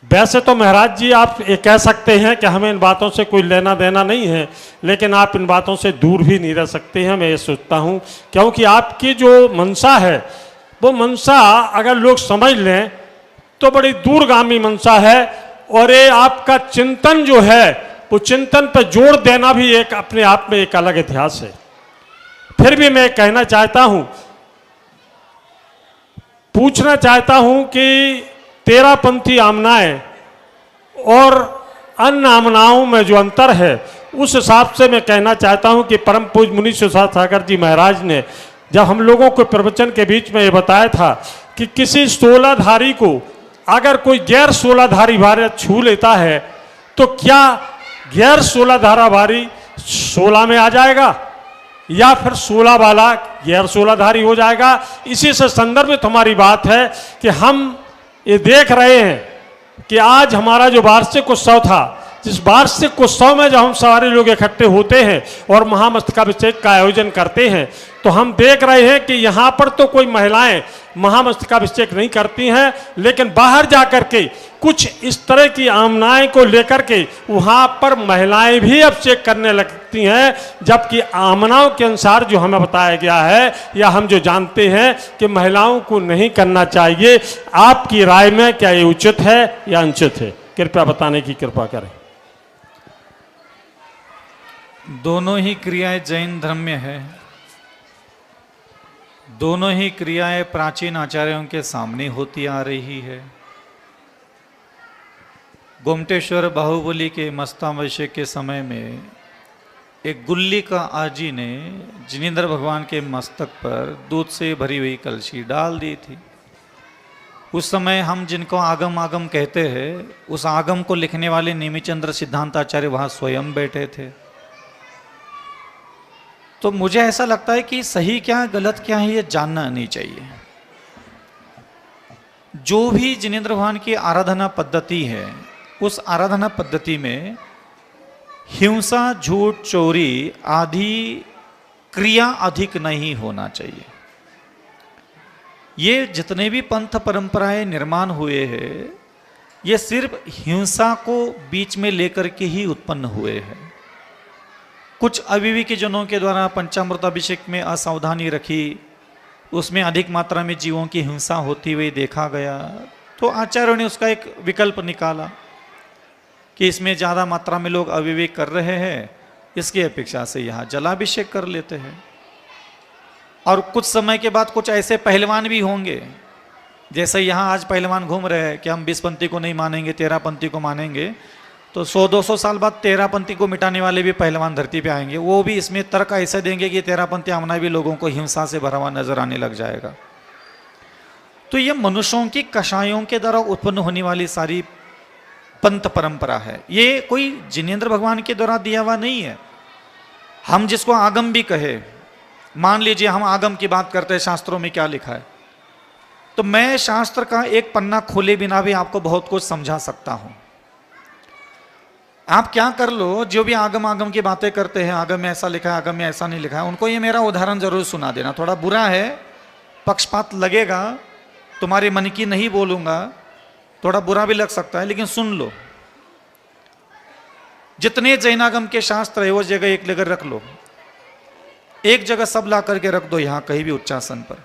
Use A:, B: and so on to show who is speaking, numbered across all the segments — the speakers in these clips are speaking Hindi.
A: वैसे तो महाराज जी आप ये कह सकते हैं कि हमें इन बातों से कोई लेना देना नहीं है, लेकिन आप इन बातों से दूर भी नहीं रह सकते हैं, मैं ये सोचता हूँ, क्योंकि आपकी जो मंशा है वो मंशा अगर लोग समझ लें तो बड़ी दूरगामी मंशा है। और ये आपका चिंतन जो है वो चिंतन पर जोर देना भी एक अपने आप में एक अलग इतिहास है। फिर भी मैं कहना चाहता हूँ, पूछना चाहता हूँ कि तेरापंथी आमनाएं और अन्य आमनाओं में जो अंतर है उस हिसाब से मैं कहना चाहता हूँ कि परम पूज्य मुनि सुधार सागर जी महाराज ने जब हम लोगों को प्रवचन के बीच में ये बताया था कि किसी 16धारी को अगर कोई गैर 16धारी भारी छू लेता है तो क्या गैर 16धारी 16 में आ जाएगा या फिर 16 वाला गैर 16धारी हो जाएगा। इसी से संदर्भित हमारी बात है कि हम ये देख रहे हैं कि आज हमारा जो वार्षिक उत्सव था, जिस वार्षिक उत्सव में जब हम सारे लोग इकट्ठे होते हैं और महामस्तकाभिषेक का आयोजन करते हैं तो हम देख रहे हैं कि यहाँ पर तो कोई महिलाएं महामस्तकाभिषेक नहीं करती हैं, लेकिन बाहर जाकर के कुछ इस तरह की आमनाएं को लेकर के वहाँ पर महिलाएं भी अभिषेक करने लगती हैं, जबकि आमनाओं के अनुसार जो हमें बताया गया है या हम जो जानते हैं कि महिलाओं को नहीं करना चाहिए। आपकी राय में क्या ये उचित है या अनुचित है? कृपया बताने की कृपा करें।
B: दोनों ही क्रियाएं जैन धर्म में है, दोनों ही क्रियाएं प्राचीन आचार्यों के सामने होती आ रही है। गोमटेश्वर बाहुबली के मस्ताभिषेक के समय में एक गुल्ली का आजी ने जिनेंद्र भगवान के मस्तक पर दूध से भरी हुई कलशी डाल दी थी। उस समय हम जिनको आगम आगम कहते हैं, उस आगम को लिखने वाले नेमिचंद्र सिद्धांताचार्य वहाँ स्वयं बैठे थे। तो मुझे ऐसा लगता है कि सही क्या गलत क्या है ये जानना नहीं चाहिए। जो भी जिनेंद्र भगवान की आराधना पद्धति है, उस आराधना पद्धति में हिंसा, झूठ, चोरी आदि क्रिया अधिक नहीं होना चाहिए। ये जितने भी पंथ परंपराएं निर्माण हुए हैं, ये सिर्फ हिंसा को बीच में लेकर के ही उत्पन्न हुए हैं। कुछ अविवेकी जनों के द्वारा पंचामृताभिषेक में असावधानी रखी, उसमें अधिक मात्रा में जीवों की हिंसा होती हुई देखा गया, तो आचार्यों ने उसका एक विकल्प निकाला कि इसमें ज़्यादा मात्रा में लोग अविवेक कर रहे हैं, इसकी अपेक्षा से यहाँ जलाभिषेक कर लेते हैं। और कुछ समय के बाद कुछ ऐसे पहलवान भी होंगे, जैसे यहाँ आज पहलवान घूम रहे हैं कि हम 20पंथी को नहीं मानेंगे, 13पंथी को मानेंगे, तो 100-200 साल बाद 13पंथी को मिटाने वाले भी पहलवान धरती पे आएंगे। वो भी इसमें तर्क ऐसे देंगे कि 13पंथी आमना भी लोगों को हिंसा से भरा हुआ नजर आने लग जाएगा। तो ये मनुष्यों की कषायों के द्वारा उत्पन्न होने वाली सारी पंथ परंपरा है, ये कोई जिनेंद्र भगवान के द्वारा दिया हुआ नहीं है। हम जिसको आगम भी कहे, मान लीजिए हम आगम की बात करते हैं, शास्त्रों में क्या लिखा है, तो मैं शास्त्र का एक पन्ना खोले बिना भी आपको बहुत कुछ समझा सकता हूं। आप क्या कर लो, जो भी आगम आगम की बातें करते हैं, आगम में ऐसा लिखा है, आगम में ऐसा नहीं लिखा है, उनको ये मेरा उदाहरण जरूर सुना देना। थोड़ा बुरा है, पक्षपात लगेगा, तुम्हारे मन की नहीं बोलूंगा, थोड़ा बुरा भी लग सकता है, लेकिन सुन लो। जितने जैनागम के शास्त्र है वो जगह एक जगह रख लो, एक जगह सब ला करके रख दो यहां कहीं भी उच्चासन पर,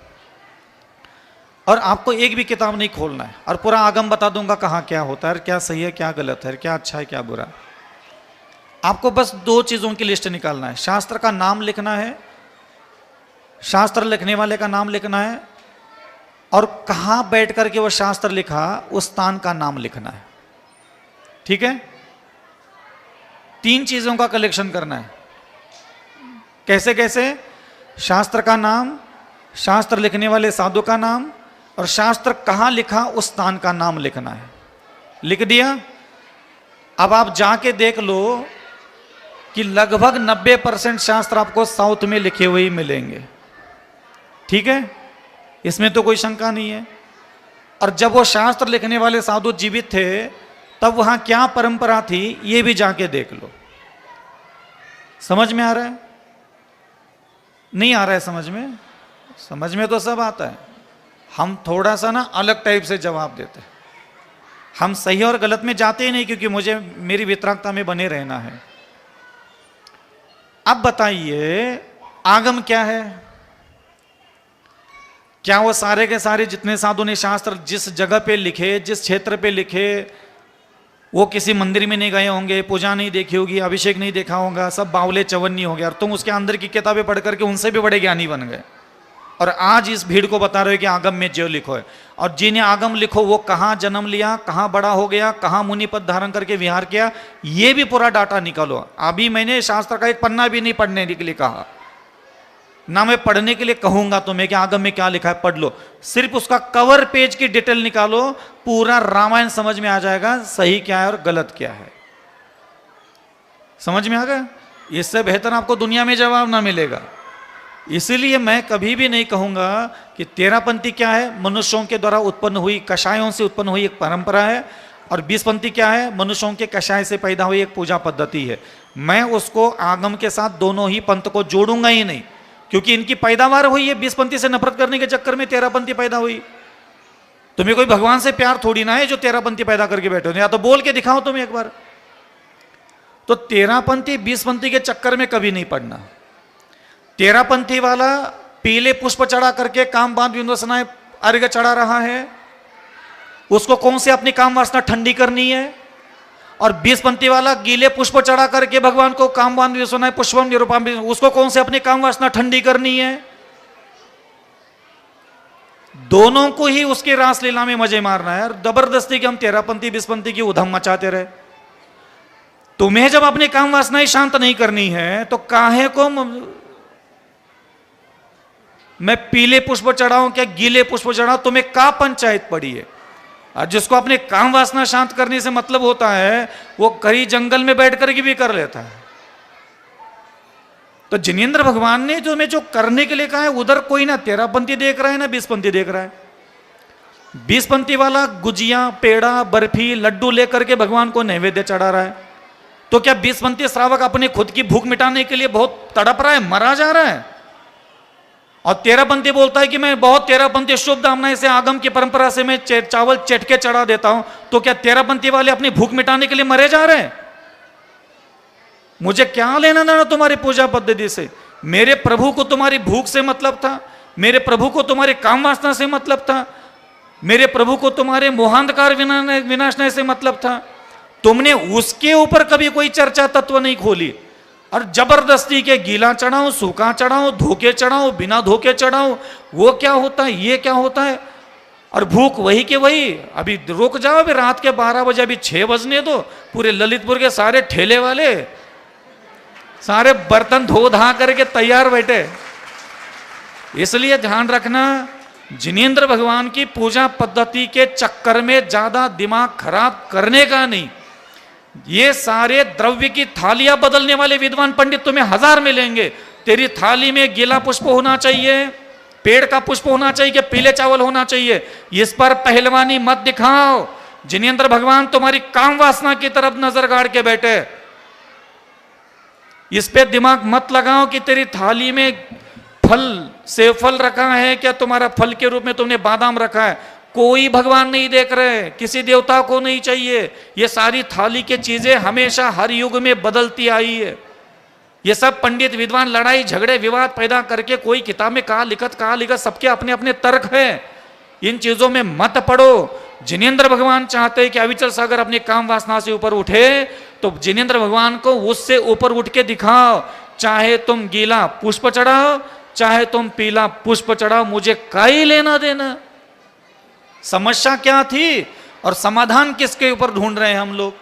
B: और आपको एक भी किताब नहीं खोलना है, और पूरा आगम बता दूंगा कहाँ क्या होता है, क्या सही है क्या गलत है, क्या अच्छा है क्या बुरा। आपको बस 2 चीजों की लिस्ट निकालना है, शास्त्र का नाम लिखना है, शास्त्र लिखने वाले का नाम लिखना है, और कहां बैठ करके वो शास्त्र लिखा उस स्थान का नाम लिखना है। ठीक है, 3 चीजों का कलेक्शन करना है। कैसे कैसे? शास्त्र का नाम, शास्त्र लिखने वाले साधु का नाम, और शास्त्र कहां लिखा उस स्थान का नाम लिखना है। लिख दिया? अब आप जाके देख लो कि लगभग 90% शास्त्र आपको साउथ में लिखे हुए ही मिलेंगे। ठीक है, इसमें तो कोई शंका नहीं है। और जब वो शास्त्र लिखने वाले साधु जीवित थे तब वहां क्या परंपरा थी ये भी जाके देख लो। समझ में आ रहा है? नहीं आ रहा है समझ में? समझ में तो सब आता है, हम थोड़ा सा ना अलग टाइप से जवाब देते हैं। हम सही और गलत में जाते ही नहीं, क्योंकि मुझे मेरी वितरागता में बने रहना है। अब बताइए आगम क्या है? क्या वो सारे के सारे जितने साधु ने शास्त्र जिस जगह पे लिखे, जिस क्षेत्र पे लिखे, वो किसी मंदिर में नहीं गए होंगे, पूजा नहीं देखी होगी, अभिषेक नहीं देखा होगा, सब बावले चवन्नी हो गया, और तुम उसके अंदर की किताबें पढ़ करके उनसे भी बड़े ज्ञानी बन गए, और आज इस भीड़ को बता रहे हो कि आगम में जो लिखो है। और जिन्हें आगम लिखो वो कहाँ जन्म लिया, कहाँ बड़ा हो गया, कहाँ मुनि पद धारण करके विहार किया, ये भी पूरा डाटा निकालो। अभी मैंने शास्त्र का एक पन्ना भी नहीं पढ़ने के लिए कहा, ना मैं पढ़ने के लिए कहूंगा तुम्हें कि आगम में क्या लिखा है पढ़ लो, सिर्फ उसका कवर पेज की डिटेल निकालो, पूरा रामायण समझ में आ जाएगा, सही क्या है और गलत क्या है, समझ में आ गया। इससे बेहतर आपको दुनिया में जवाब ना मिलेगा। इसीलिए मैं कभी भी नहीं कहूंगा कि तेरहपंथी क्या है, मनुष्यों के द्वारा उत्पन्न हुई, कषायों से उत्पन्न हुई एक परंपरा है, और बीसपंथी क्या है, मनुष्यों के कषाय से पैदा हुई एक पूजा पद्धति है। मैं उसको आगम के साथ दोनों ही पंथ को जोड़ूंगा ही नहीं, क्योंकि इनकी पैदावार हुई है बीसपंथी से नफरत करने के चक्कर में तेरहपंथी पैदा हुई। तुम्हें कोई भगवान से प्यार थोड़ी ना है जो तेरहपंथी पैदा करके बैठे हो, या तो बोल के दिखाओ तुम एक बार। तो तेरहपंथी बीसपंथी के चक्कर में कभी नहीं पड़ना। तेरहपंथी वाला पीले पुष्प चढ़ा करके काम बांध विंदसनाएं अर्घ्य चढ़ा रहा है, उसको कौन से अपनी काम वासना ठंडी करनी है, और बीसपंथी वाला गीले पुष्प चढ़ा करके भगवान को काम बांध विंदसनाएं पुष्पम निरूपम, उसको कौन से अपनी काम वासना ठंडी करनी है। दोनों को ही उसके रासलीला में मजे मारना है, और जबरदस्ती कि हम तेरहपंथी बीसपंथी की उधम मचाते रहे। तुम्हें जब अपनी काम वासनाएं शांत नहीं करनी है तो काहे को मैं पीले पुष्प चढ़ाऊं क्या गीले पुष्प चढ़ाऊं, तुम्हें का पंचायत पड़ी है। और जिसको अपने काम वासना शांत करने से मतलब होता है वो कहीं जंगल में बैठ करके भी कर लेता है। तो जिनेंद्र भगवान ने तुम्हें जो करने के लिए कहा है, उधर कोई ना तेरहपंथी देख रहा है ना बीसपंथी देख रहा है। बीसपंथी वाला गुजिया, पेड़ा, बर्फी, लड्डू लेकर के भगवान को नैवेद्य चढ़ा रहा है, तो क्या बीसपंथी श्रावक अपने खुद की भूख मिटाने के लिए बहुत तड़प रहा है, मरा जा रहा है। और तेरहपंथी बोलता है कि मैं बहुत तेरहपंथी शुभ कामनाएं से आगम की परंपरा से मैं चावल चटके चढ़ा देता हूं, तो क्या तेरहपंथी वाले अपनी भूख मिटाने के लिए मरे जा रहे हैं। मुझे क्या लेना देना तुम्हारी पूजा पद्धति से। मेरे प्रभु को तुम्हारी भूख से मतलब था, मेरे प्रभु को तुम्हारे काम वासना से मतलब था, मेरे प्रभु को तुम्हारे मोहांधकार विनाशने से मतलब था। तुमने उसके ऊपर कभी कोई चर्चा तत्व नहीं खोली, और जबरदस्ती के गीला चढ़ाओ, सूखा चढ़ाओ, धोके चढ़ाओ, बिना धोके चढ़ाओ, वो क्या होता है, ये क्या होता है। और भूख वही के वही। अभी रुक जाओ, अभी रात के 12 बजे, अभी 6 बजने दो। पूरे ललितपुर के सारे ठेले वाले सारे बर्तन धो धा करके तैयार बैठे। इसलिए ध्यान रखना, जिनेंद्र भगवान की पूजा पद्धति के चक्कर में ज्यादा दिमाग खराब करने का नहीं। ये सारे द्रव्य की थालियां बदलने वाले विद्वान पंडित तुम्हें 1000 मिलेंगे। तेरी थाली में गीला पुष्प होना चाहिए, पेड़ का पुष्प होना चाहिए कि पीले चावल होना चाहिए, इस पर पहलवानी मत दिखाओ। जिनेंद्र भगवान तुम्हारी काम वासना की तरफ नजर गाड़ के बैठे। इस पे दिमाग मत लगाओ कि तेरी थाली में फल सेवफल रखा है क्या, तुम्हारा फल के रूप में तुमने बादाम रखा है। कोई भगवान नहीं देख रहे, किसी देवता को नहीं चाहिए। ये सारी थाली की चीजें हमेशा हर युग में बदलती आई है। ये सब पंडित विद्वान लड़ाई झगड़े विवाद पैदा करके कोई किताब में कहा लिखत सबके अपने अपने तर्क है। इन चीजों में मत पड़ो। जिनेंद्र भगवान चाहते हैं कि अविचल सागर अपनी काम वासना से ऊपर उठे, तो जिनेंद्र भगवान को उससे ऊपर उठ के दिखाओ। चाहे तुम गीला पुष्प चढ़ाओ, चाहे तुम पीला पुष्प चढ़ाओ, मुझे काई लेना देना। समस्या क्या थी और समाधान किसके ऊपर ढूंढ रहे हैं हम लोग।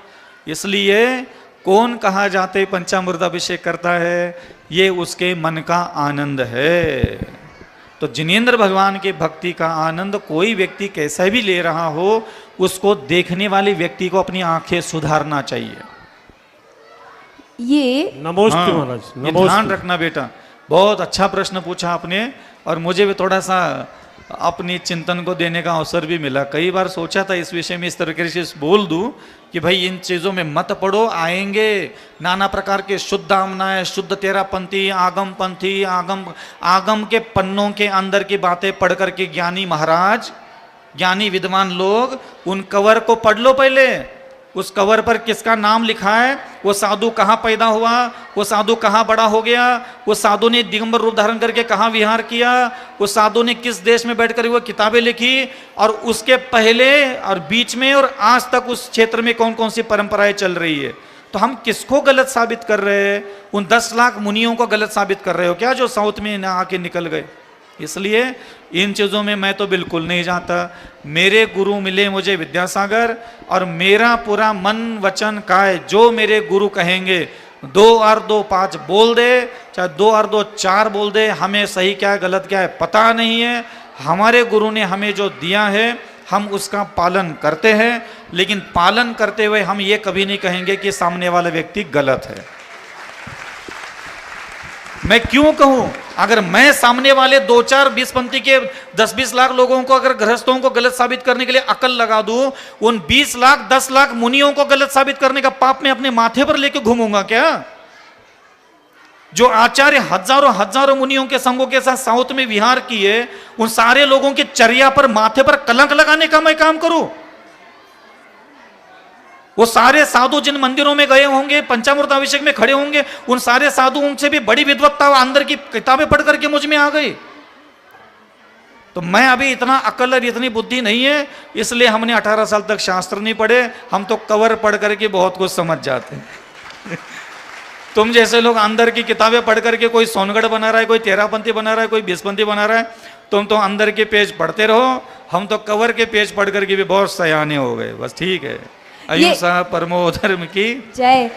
B: इसलिए कौन कहा जाते पंचामृत अभिषेक करता है, ये उसके मन का आनंद है। तो जिनेंद्र भगवान के भक्ति का आनंद कोई व्यक्ति कैसा भी ले रहा हो, उसको देखने वाले व्यक्ति को अपनी आंखें सुधारना चाहिए।
A: ये नमस्ते महाराज,
B: ये ध्यान रखना बेटा। बहुत अच्छा प्रश्न पूछा आपने, और मुझे भी थोड़ा सा अपनी चिंतन को देने का अवसर भी मिला। कई बार सोचा था इस विषय में इस तरीके से बोल दूं कि भाई इन चीज़ों में मत पड़ो, आएंगे नाना प्रकार के शुद्ध आमनाएं, शुद्ध तेरहपंथी, आगम पंथी, आगम के पन्नों के अंदर की बातें पढ़ करके ज्ञानी महाराज ज्ञानी विद्वान लोग उन कवर को पढ़ लो पहले। उस कवर पर किसका नाम लिखा है, वो साधु कहाँ पैदा हुआ, वो साधु कहाँ बड़ा हो गया, वो साधु ने दिगंबर रूप धारण करके कहाँ विहार किया, वो साधु ने किस देश में बैठकर वो किताबें लिखी, और उसके पहले और बीच में और आज तक उस क्षेत्र में कौन कौन सी परंपराएं चल रही है। तो हम किसको गलत साबित कर रहे हैं? उन 10 लाख मुनियों को गलत साबित कर रहे हो क्या, जो साउथ में ना आके निकल गए? इसलिए इन चीज़ों में मैं तो बिल्कुल नहीं जाता। मेरे गुरु मिले मुझे विद्यासागर, और मेरा पूरा मन वचन काय जो मेरे गुरु कहेंगे, 2 और 2 5 बोल दे, चाहे 2 और 2 4 बोल दे, हमें सही क्या है गलत क्या है पता नहीं है। हमारे गुरु ने हमें जो दिया है हम उसका पालन करते हैं, लेकिन पालन करते हुए हम ये कभी नहीं कहेंगे कि सामने वाला व्यक्ति गलत है। मैं क्यों कहूं? अगर मैं सामने वाले 2 4 20 पंथी के 10-20 लाख लोगों को, अगर गृहस्थों को गलत साबित करने के लिए अकल लगा दूं, उन 20 लाख 10 लाख मुनियों को गलत साबित करने का पाप मैं अपने माथे पर लेके घूमूंगा क्या? जो आचार्य हजारों हजारों मुनियों के संगों के साथ साउथ में विहार किए, उन सारे लोगों की चर्या पर माथे पर कलंक लगाने का मैं काम करूं? वो सारे साधु जिन मंदिरों में गए होंगे, पंचामृत अभिषेक में खड़े होंगे, उन सारे साधु उनसे भी बड़ी विद्वत्ता अंदर की किताबें पढ़ करके मुझ में आ गई। तो मैं अभी इतना अकल और इतनी बुद्धि नहीं है, इसलिए हमने 18 साल तक शास्त्र नहीं पढ़े, हम तो कवर पढ़ करके बहुत कुछ समझ जाते हैं। तुम जैसे लोग अंदर की किताबें पढ़ करके कोई सोनगढ़ बना रहा है, कोई 13पंथी बना रहा है, कोई 20पंथी बना रहा है, तुम तो अंदर के पेज पढ़ते रहो, हम तो कवर के पेज पढ़ करके भी बहुत सयाने हो गए। बस ठीक है। अहिंसा परमो धर्म की
C: जय।